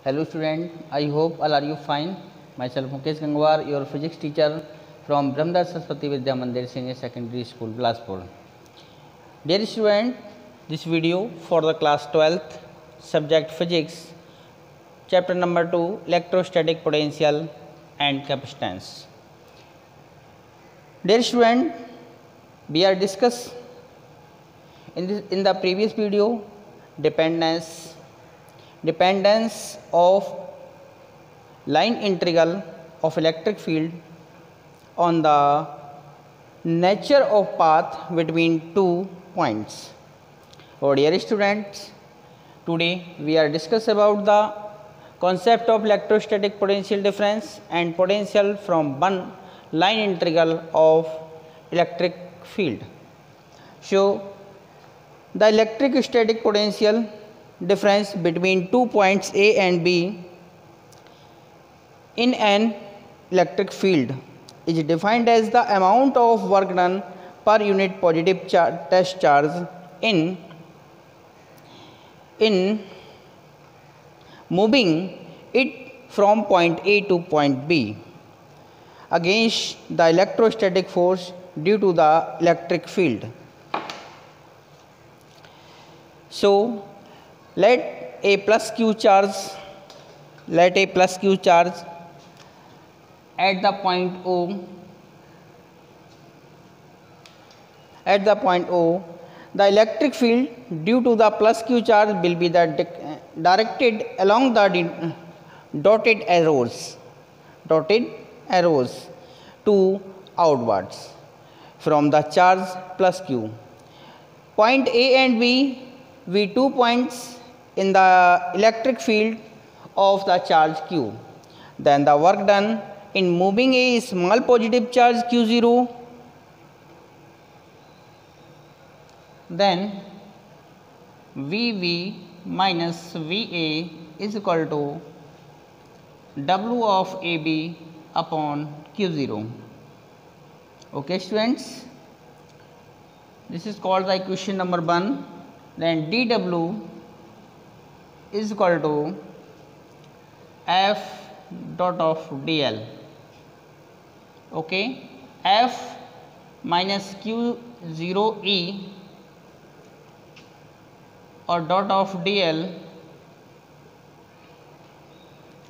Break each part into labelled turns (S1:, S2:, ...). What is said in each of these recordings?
S1: Hello student, I hope all are you fine. Myself Mukesh Gangwar, your physics teacher from Brahmdas Saraswati Vidya Mandir Senior Secondary School, Bilaspur. Dear student, this video for the class 12th, subject physics, chapter number 2, electrostatic potential and capacitance. Dear student, we are discussed in the previous video dependence of line integral of electric field on the nature of path between 2 points. Oh dear students, today we are discuss about the concept of electrostatic potential difference and potential from one line integral of electric field. So the electrostatic potential difference between 2 points A and B in an electric field is defined as the amount of work done per unit positive test charge in moving it from point A to point B against the electrostatic force due to the electric field. So let a plus q charge at the point O. The electric field due to the plus q charge will be directed along the dotted arrows to outwards from the charge plus q. Point A and B be 2 points in the electric field of the charge q. Then the work done in moving a small positive charge q0, then Vv minus Va is equal to W of AB upon q0. Okay students, this is called the equation number 1. Then dW is equal to F dot of dl. Okay, F minus q0e or dot of dl,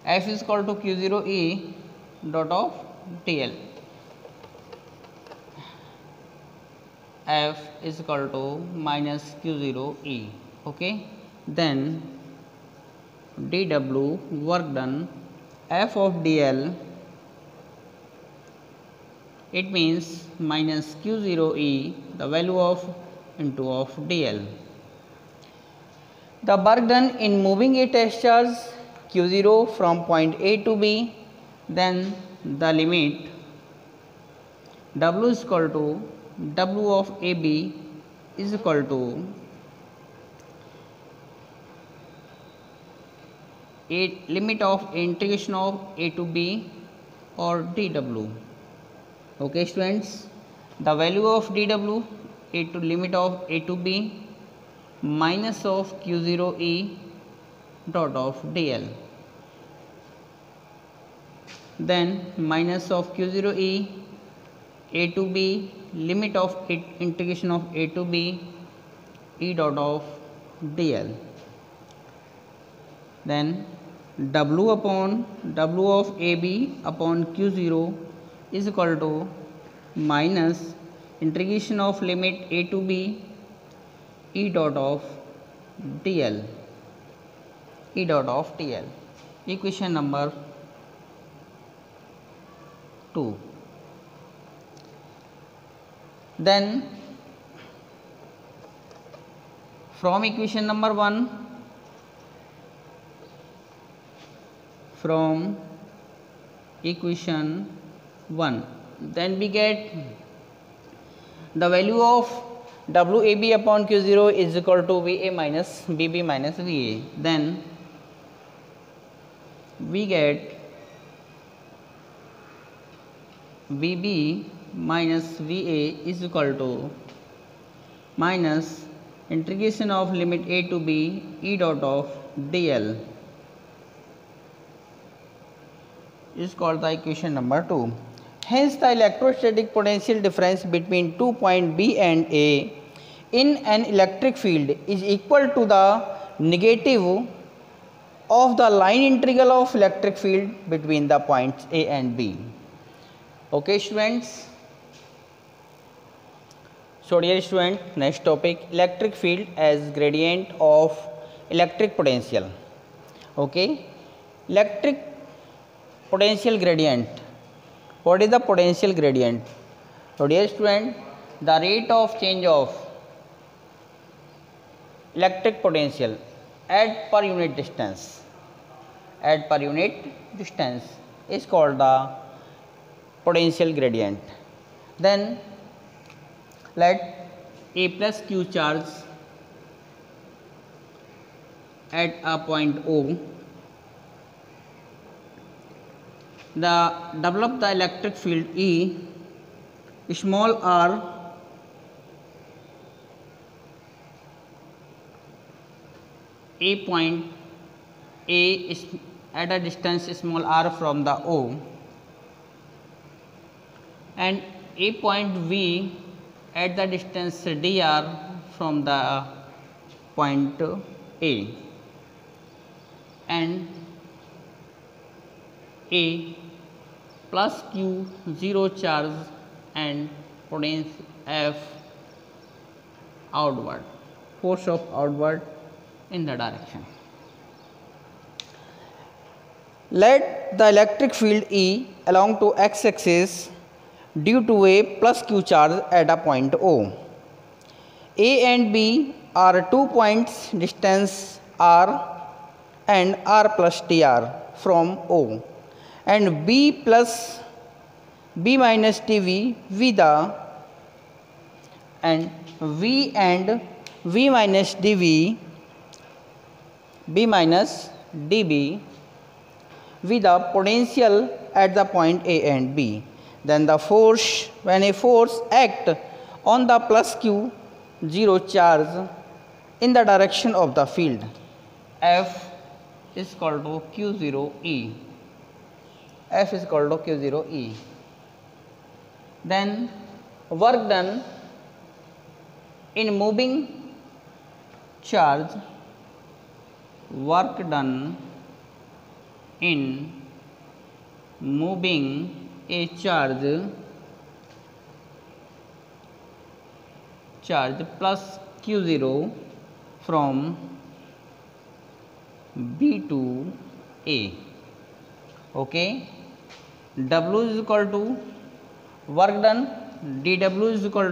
S1: F is equal to q0e dot of dl. F is equal to minus q0e. Okay, then dW work done F of dl, it means minus q0e, the value of into of dl. The work done in moving a test charge q0 from point A to B, then the limit W is equal to W of AB is equal to a limit of integration of A to B or dW. Okay students, the value of dW a to limit of A to B minus of q0e dot of dl, then minus of q0e A to B limit of integration of A to B e dot of dl, then W upon W of AB upon q0 is equal to minus integration of limit A to B e dot of dl, equation number 2. Then from equation number 1, then we get the value of WAB upon q0 is equal to VA minus BB minus VA. Then we get VB minus VA is equal to minus integration of limit A to B e dot of dl, is called the equation number 2. Hence, the electrostatic potential difference between 2 points B and A in an electric field is equal to the negative of the line integral of electric field between the points A and B. Okay, students. So, dear student, next topic, electric field as gradient of electric potential. Okay, electric potential gradient. What is the potential gradient? So, dear student, the rate of change of electric potential at per unit distance is called the potential gradient. Then let A plus Q charge at a point O develop the electric field E, small r A point A is at a distance small r from the O, and A point V at the distance dr from the point A, and A plus Q 0 charge and potential F outward, force of outward in the direction. Let the electric field E along to x-axis due to a plus Q charge at a point O. A and B are 2 points distance r and r plus dr from O, and B plus B minus dV V the and V and V minus dV B minus dB with the potential at the point A and B. Then the force, when a force act on the plus Q 0 charge in the direction of the field, F is called to Q0E. F is called to Q0E. Then work done in moving charge, work done in moving a charge plus Q0 from B to A. Okay, W is equal to work done dW is equal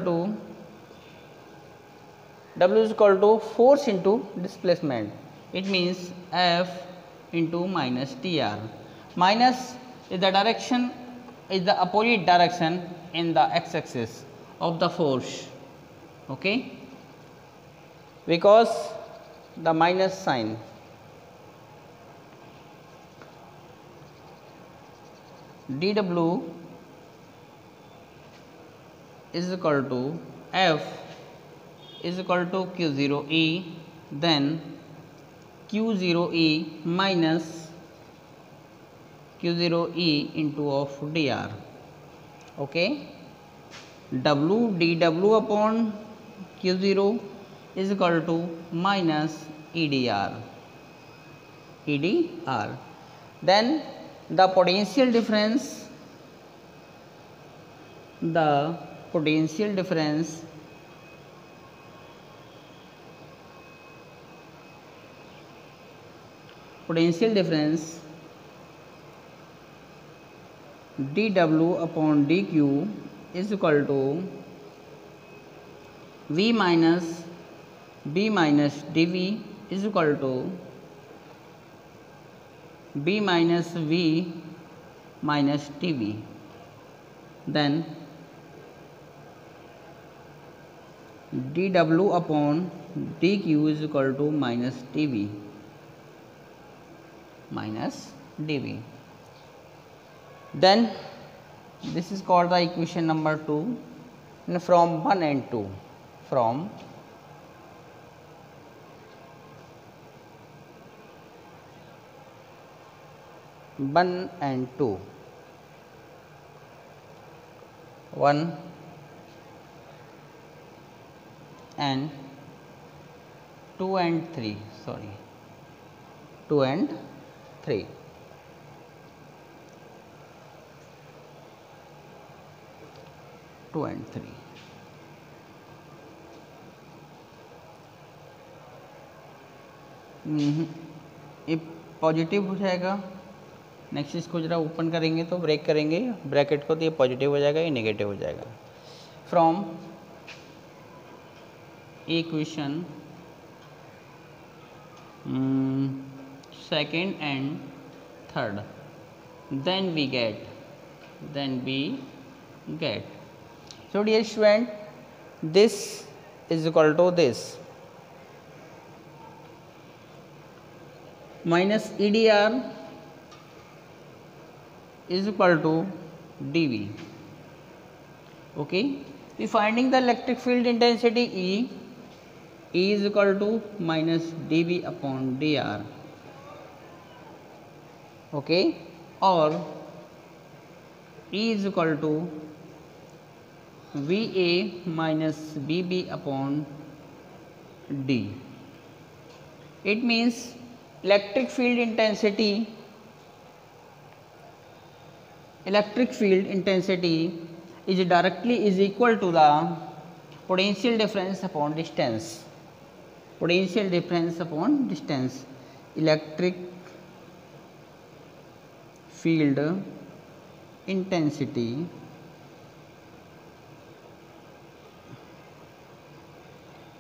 S1: to force into displacement. It means F into minus dr. Minus is the direction, is the opposite direction in the x-axis of the force. Okay, because the minus sign. dW is equal to F is equal to Q0E, then Q0E minus Q0E into of dr. Okay, W dW upon Q0 is equal to minus EdR. Then the potential difference dW upon dQ is equal to V minus B minus dV is equal to B minus V minus dV. Then dW upon dQ is equal to minus dV. Then this is called the equation number 2 from 1 and 2. From 1 and 2, 1 and 2 and 3, sorry, 2 and 3. ये positive हो जाएगा। Next इसको जरा open करेंगे तो break करेंगे bracket को, तो ये पॉजिटिव हो जाएगा, ये नेगेटिव हो जाएगा। From equation second and third, then we get so dear student, this is equal to this minus EDR is equal to dV. Okay, we finding the electric field intensity E is equal to minus dV upon dr. Okay, or E is equal to VA minus BB upon D. It means electric field intensity is directly is equal to the potential difference upon distance. Potential difference upon distance. Electric field intensity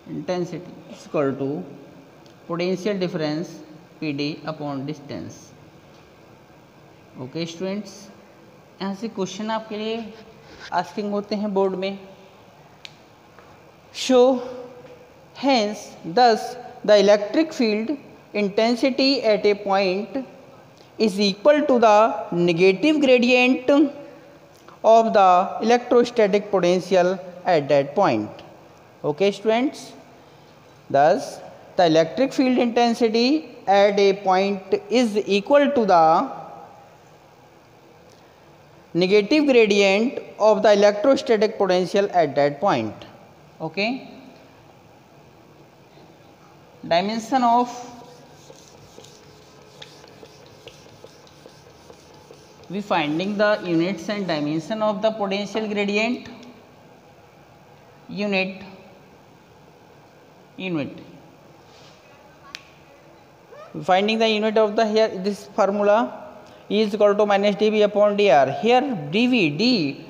S1: is equal to potential difference PD upon distance. Okay students, यहाँ से question आपके लिए asking होते हैं board में। Show hence thus the electric field intensity at a point is equal to the negative gradient of the electrostatic potential at that point. Okay students, thus the electric field intensity at a point is equal to the negative gradient of the electrostatic potential at that point. Okay, dimension of we finding the units and dimension of the potential gradient. Unit finding the unit of the here this formula E is equal to minus dV upon dr. Here dV, d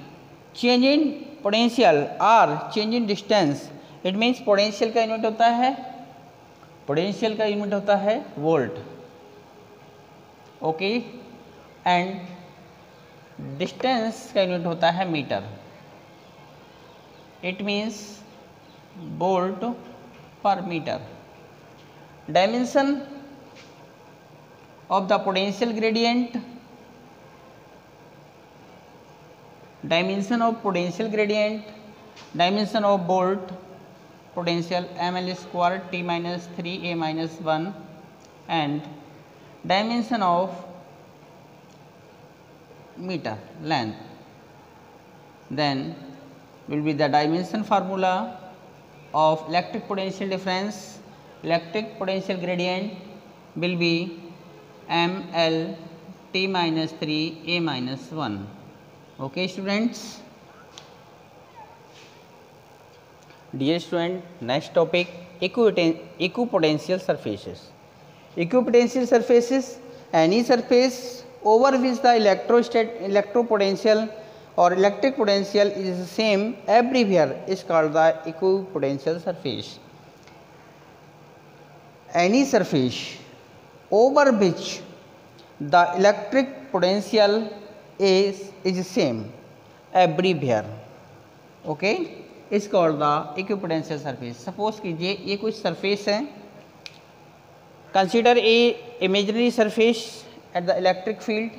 S1: change in potential, r change in distance. It means potential का unit होता है volt, okay, and distance का unit होता है metre. It means volt per metre. Dimension of the potential gradient, dimension of volt potential ml square t minus 3a minus 1, and dimension of meter length. Then will be the dimension formula of electric potential difference. Electric potential gradient will be ml t minus 3 a minus 1. Okay students. Dear student, next topic equipotential surfaces. Equipotential surfaces, any surface over which the electropotential or electric potential is the same everywhere is called the equipotential surface. Any surface over which the electric potential is same everywhere, okay, is called the equipotential surface. Suppose कीजिए ये कुछ surface है, consider a imaginary surface at the electric field,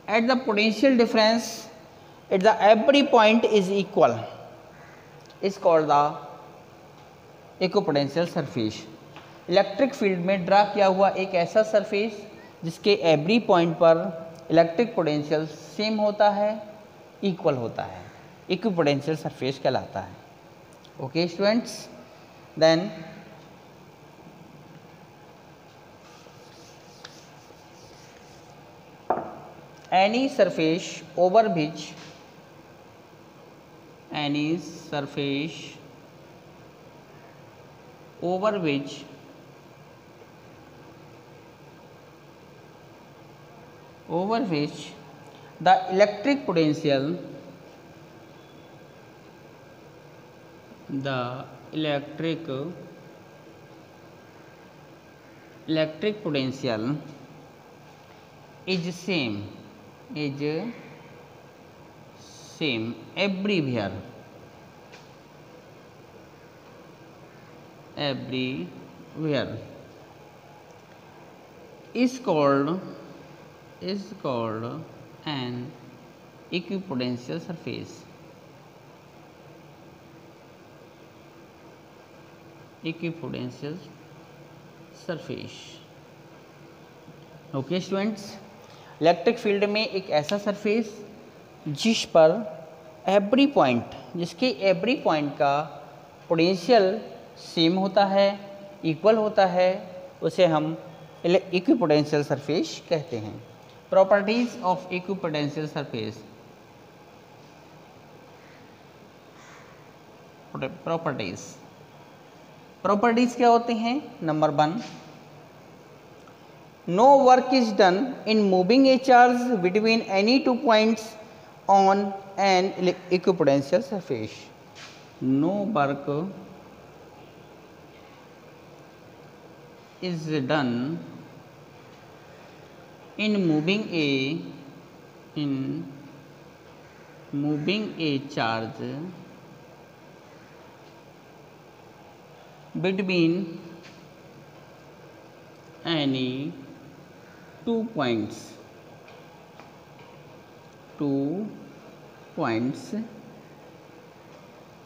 S1: at the potential difference at the every point is equal is called the equipotential surface. Electric field में draw किया हुआ एक ऐसा surface जिसके एवरी पॉइंट पर इलेक्ट्रिक पोटेंशियल सेम होता है, equal होता है, इक्विपोटेंशियल सरफेस कहलाता है। Okay students, then any surface over which the electric potential is same everywhere is called an equipotential surface. Okay students, electric field में एक ऐसा सरफेस जिस पर जिसके एवरी पॉइंट का पोटेंशियल सेम होता है, इक्वल होता है, उसे हम इक्विपोटेंशियल सरफेस कहते हैं। Properties of equipotential surface. Properties क्या होती हैं? Number 1, no work is done in moving a charge between any 2 points on an equipotential surface. No work is done in moving a charge between any 2 points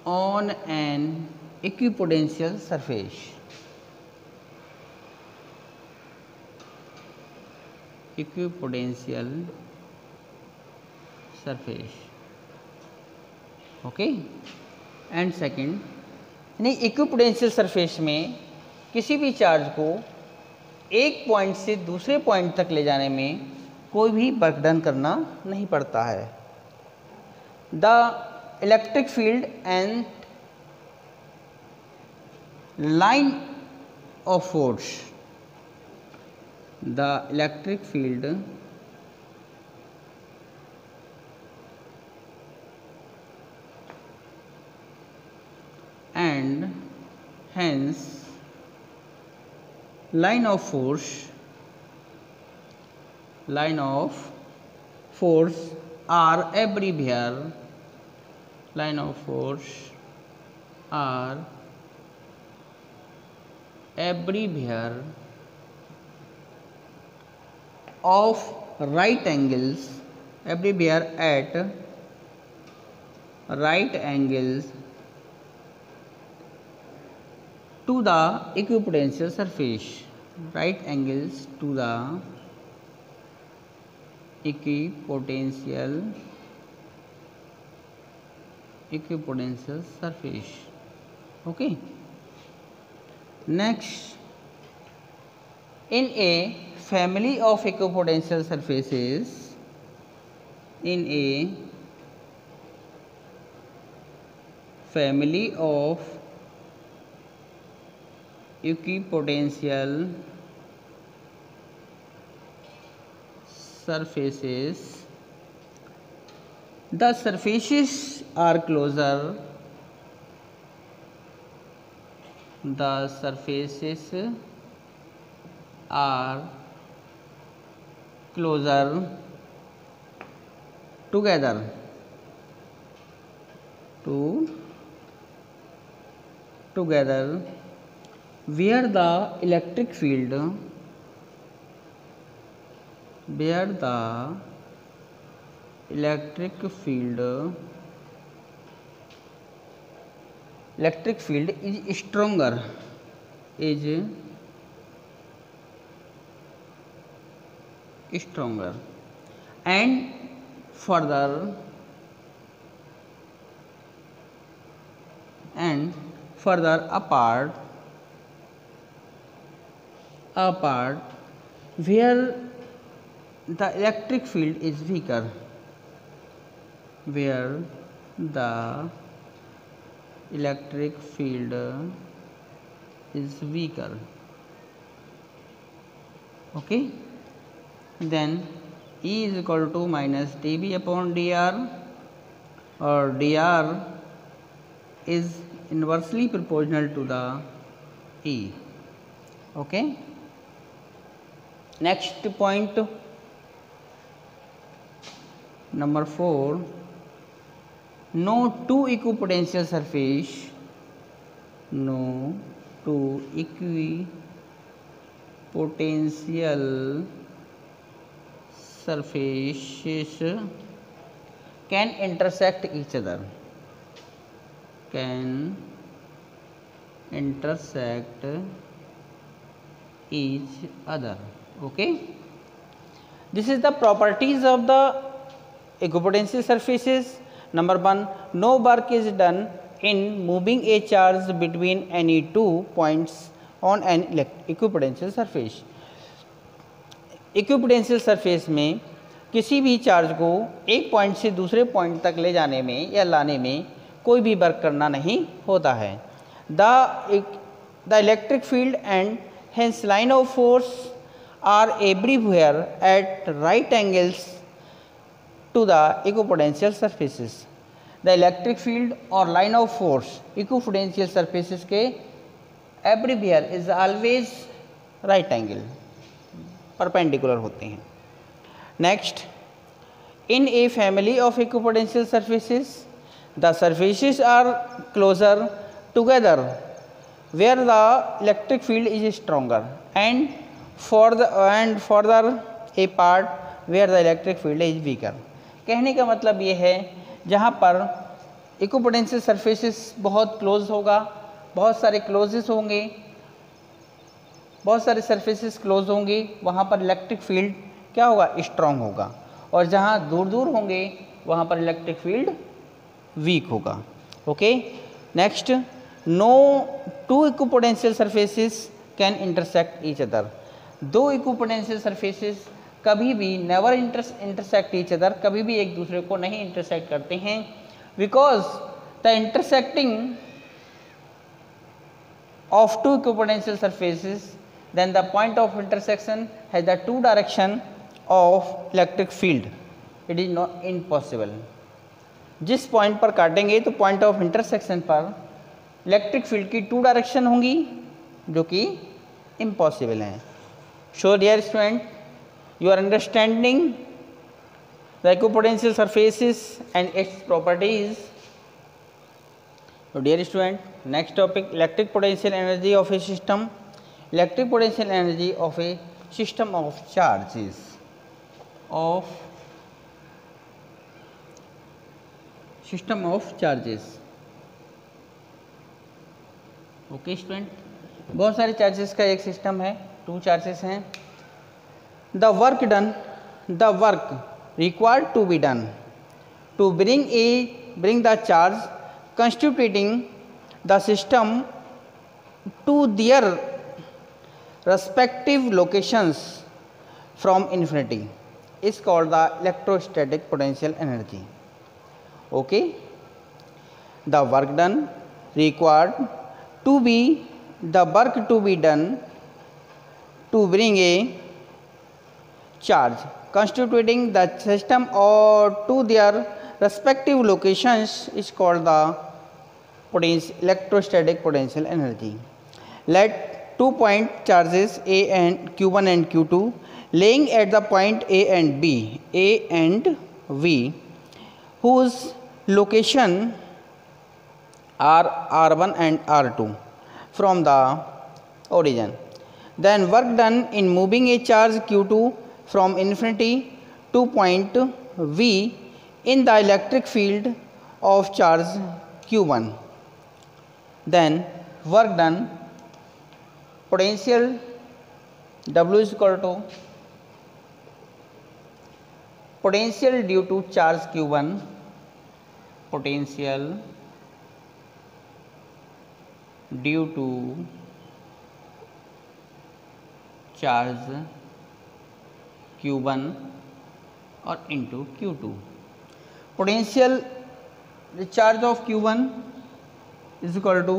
S1: on an equipotential surface. Okay. And second, यानी equipotential surface में किसी भी charge को एक point से दूसरे point तक ले जाने में कोई भी वर्क डन करना नहीं पड़ता है। The electric field and line of force, the electric field and hence line of force are everywhere of right angles, everywhere at right angles to the equipotential surface, right angles to the equipotential surface. Okay, next, in a family of equipotential surfaces, the surfaces are closer together where the electric field is stronger stronger, and further apart where the electric field is weaker, where the electric field is weaker. Okay, then E is equal to minus dB upon dr, or dr is inversely proportional to the E. Okay, next point number 4, no two equipotential surface surfaces can intersect each other, Okay, this is the properties of the equipotential surfaces. Number 1, no work is done in moving a charge between any 2 points on an equipotential surface. Equipotential surface में किसी भी charge को एक point से दूसरे point तक ले जाने में या लाने में कोई भी वर्क करना नहीं होता है. The electric field and hence line of force are everywhere at right angles to the equipotential surfaces. The electric field और line of force equipotential surfaces के everywhere is always right angle, perpendicular होते हैं. Next, in a family of equipotential surfaces the surfaces are closer together where the electric field is stronger and farther apart where the electric field is weaker. कहने का मतलब ये है, जहाँ पर equipotential surfaces बहुत क्लोज होगा, बहुत सारे क्लोजेस होंगे, बहुत सारे सरफेसेस क्लोज होंगे, वहाँ पर इलेक्ट्रिक फील्ड क्या होगा, स्ट्रॉन्ग होगा, और जहाँ दूर दूर होंगे वहाँ पर इलेक्ट्रिक फील्ड वीक होगा. Okay, next, no two equipotential surfaces can intersect each other. दो इक्विपोटेंशियल सरफेसेस कभी भी नेवर इंटरसेक्ट ईच अदर, कभी भी एक दूसरे को नहीं इंटरसेक्ट करते हैं, because the intersecting of two equipotential surfaces, then the point of intersection has the two direction of electric field. It is not impossible. जिस पॉइंट पर काटेंगे तो पॉइंट ऑफ इंटरसेक्शन पर इलेक्ट्रिक फील्ड की 2 डायरेक्शन होंगी, जो कि इम्पॉसिबल हैं. So dear student, you are understanding the equipotential surfaces and its properties. So dear student, next topic, electric potential energy of a system. Electric potential energy of a system of charges. Okay student, बहुत सारे charges का एक system है, 2 charges हैं. The work required to be done to bring the charge constituting the system to their respective locations from infinity is called the electrostatic potential energy. Okay, the work done required to be done to bring a charge constituting the system or to their respective locations is called the electrostatic potential energy. Let 2 point charges Q1 and Q2 laying at the point A and V, whose location are R1 and R2 from the origin. Then work done in moving a charge Q2 from infinity to point V in the electric field of charge Q1. Then work done, potential W is equal to potential due to charge q1, potential due to charge q1 or into q2. Potential, the charge of q1 is equal to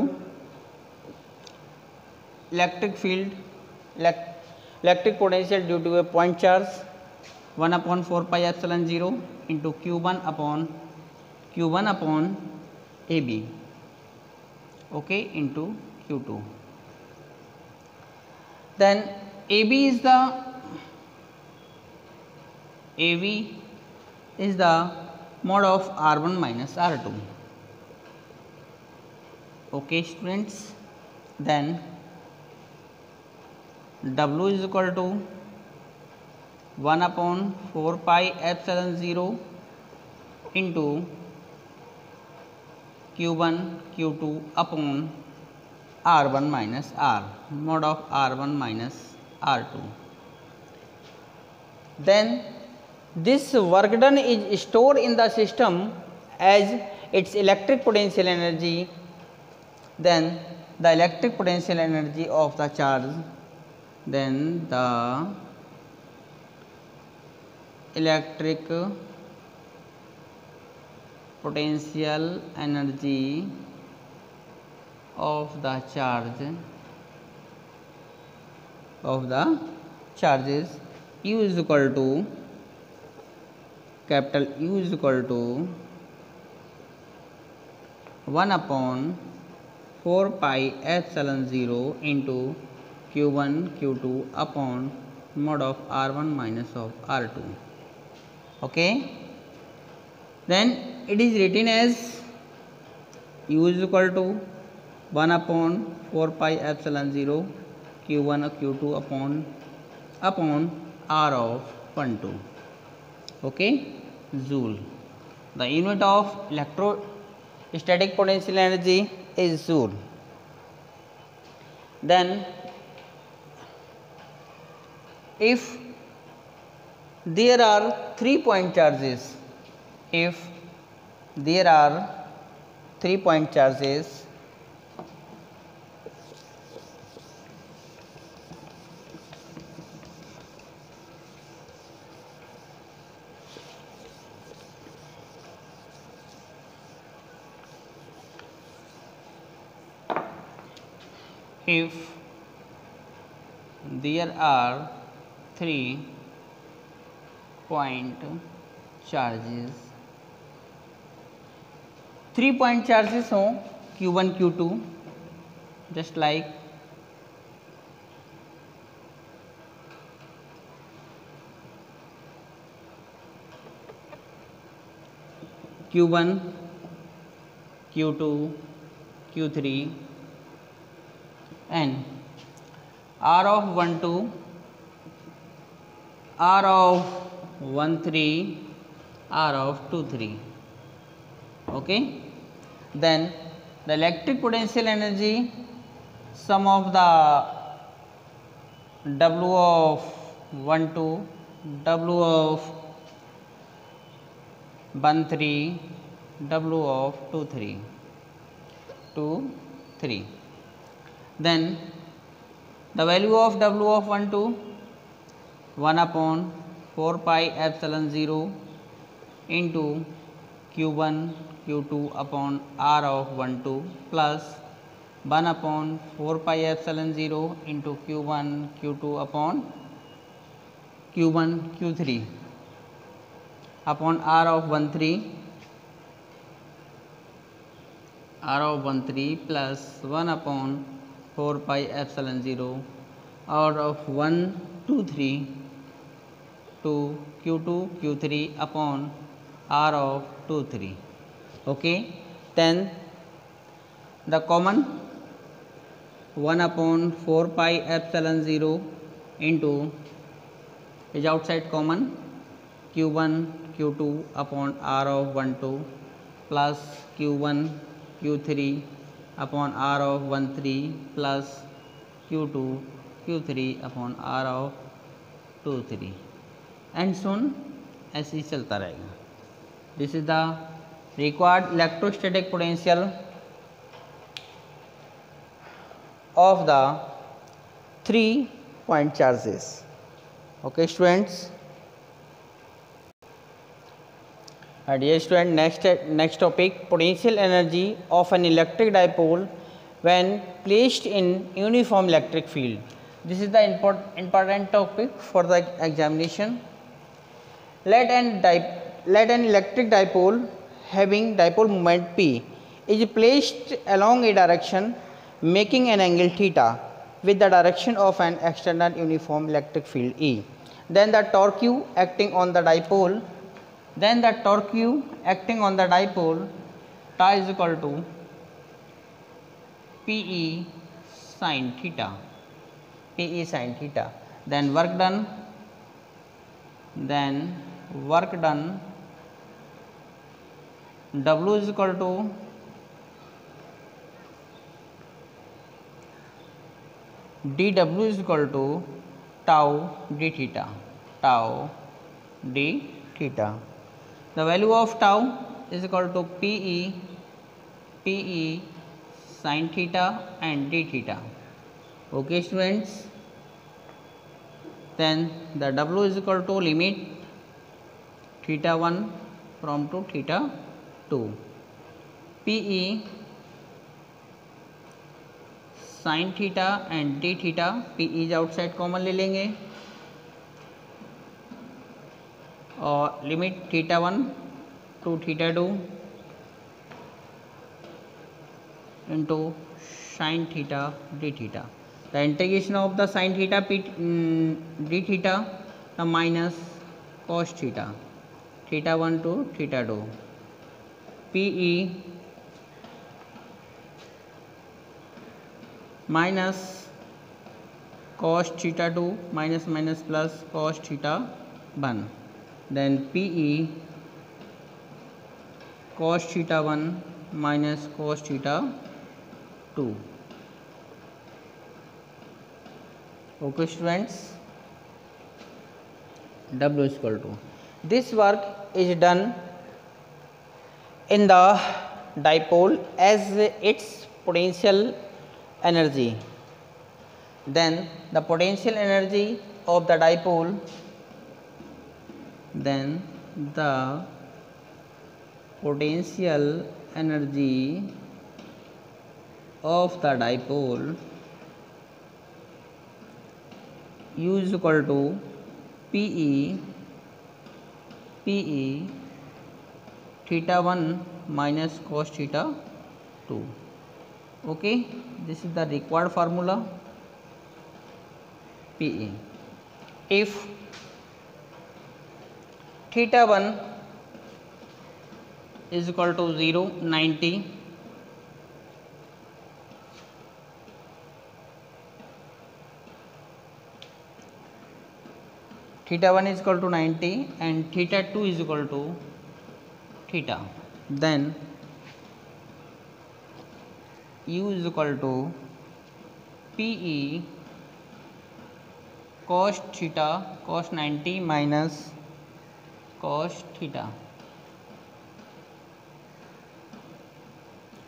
S1: electric field, electric potential due to a point charge 1 upon 4 pi epsilon 0 into q1 upon AB, okay, into q2. Then AB is the mod of R1 minus R2. Okay students, then W is equal to 1 upon 4 pi epsilon 0 into q1 q2 upon R1 minus R, mod of R1 minus R2. Then this work done is stored in the system as its electric potential energy. Then the electric potential energy of the charge, then the electric potential energy of the charges U is equal to, capital U is equal to 1 upon 4 pi epsilon 0 into q1 q2 upon mod of R1 minus of R2. Okay, then it is written as U is equal to 1 upon 4 pi epsilon 0 q1 or q2 upon R of 1 2. Okay, joule. The unit of electrostatic potential energy is joule. Then if there are 3 point charges, if there are 3 point charges, if there are 3 point charges, 3 point charges हो q1 q2, just like q1 q2 q3 and R of 1 2, R of 1 3, R of 2 3. Okay, then the electric potential energy, sum of the W of 1 2, W of 1 3, W of 2 3. Then the value of W of 1 2, 1 upon 4 pi epsilon 0 into q1 q2 upon R of 1 2 plus 1 upon 4 pi epsilon 0 into q1 q2 upon q1 q3 upon R of 1 3, R of 1 3 plus 1 upon 4 pi epsilon 0 out of 1 2 3 to q2 q3 upon R of 2 3. Okay, then the common 1 upon 4 pi epsilon 0 into is outside common q1 q2 upon R of 1 2 plus q1 q3 upon R of 1 3 plus q2 q3 upon R of 2 3 and so on, ऐसे ही चलता रहेगा. This is the required electrostatic potential of the 3 point charges. Okay students. Dear student, next topic, potential energy of an electric dipole when placed in uniform electric field. This is the important topic for the examination. Let an electric dipole having dipole moment P is placed along a direction making an angle theta with the direction of an external uniform electric field E. Then the torque Q acting on the dipole ta is equal to PE sin theta. Then work done W is equal to dW is equal to tau d theta. The value of tau is equal to PE sin theta and d theta. Okay students. Then the W is equal to limit theta 1 from to theta 2. PE sin theta and d theta, P is outside common ले लेंगे और limit theta 1 to theta 2 into sine theta d theta. The integration of the sine theta d theta the minus cos theta 1 to theta 2. PE minus cos theta 2 minus plus cos theta 1. Then PE cos theta 1 minus cos theta 2. Okay students. W is equal to, this work is done in the dipole as its potential energy. Then the potential energy of the dipole U is equal to PE theta 1 minus cos theta 2. Okay, this is the required formula. PE, if theta 1 is equal to 0, 90, theta 1 is equal to 90 and theta 2 is equal to theta, then U is equal to PE cos theta cos 90 minus cos theta.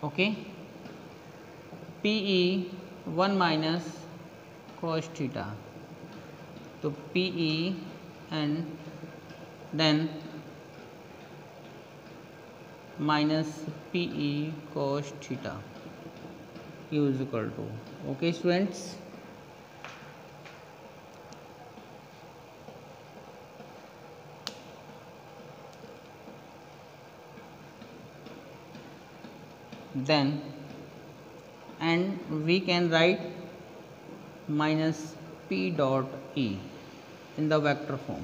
S1: Okay, PE 1 minus cos theta, तो PE and then minus PE cos theta, U is equal to. Okay students. Then and we can write minus P dot E in the vector form.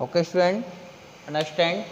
S1: Okay student, understand?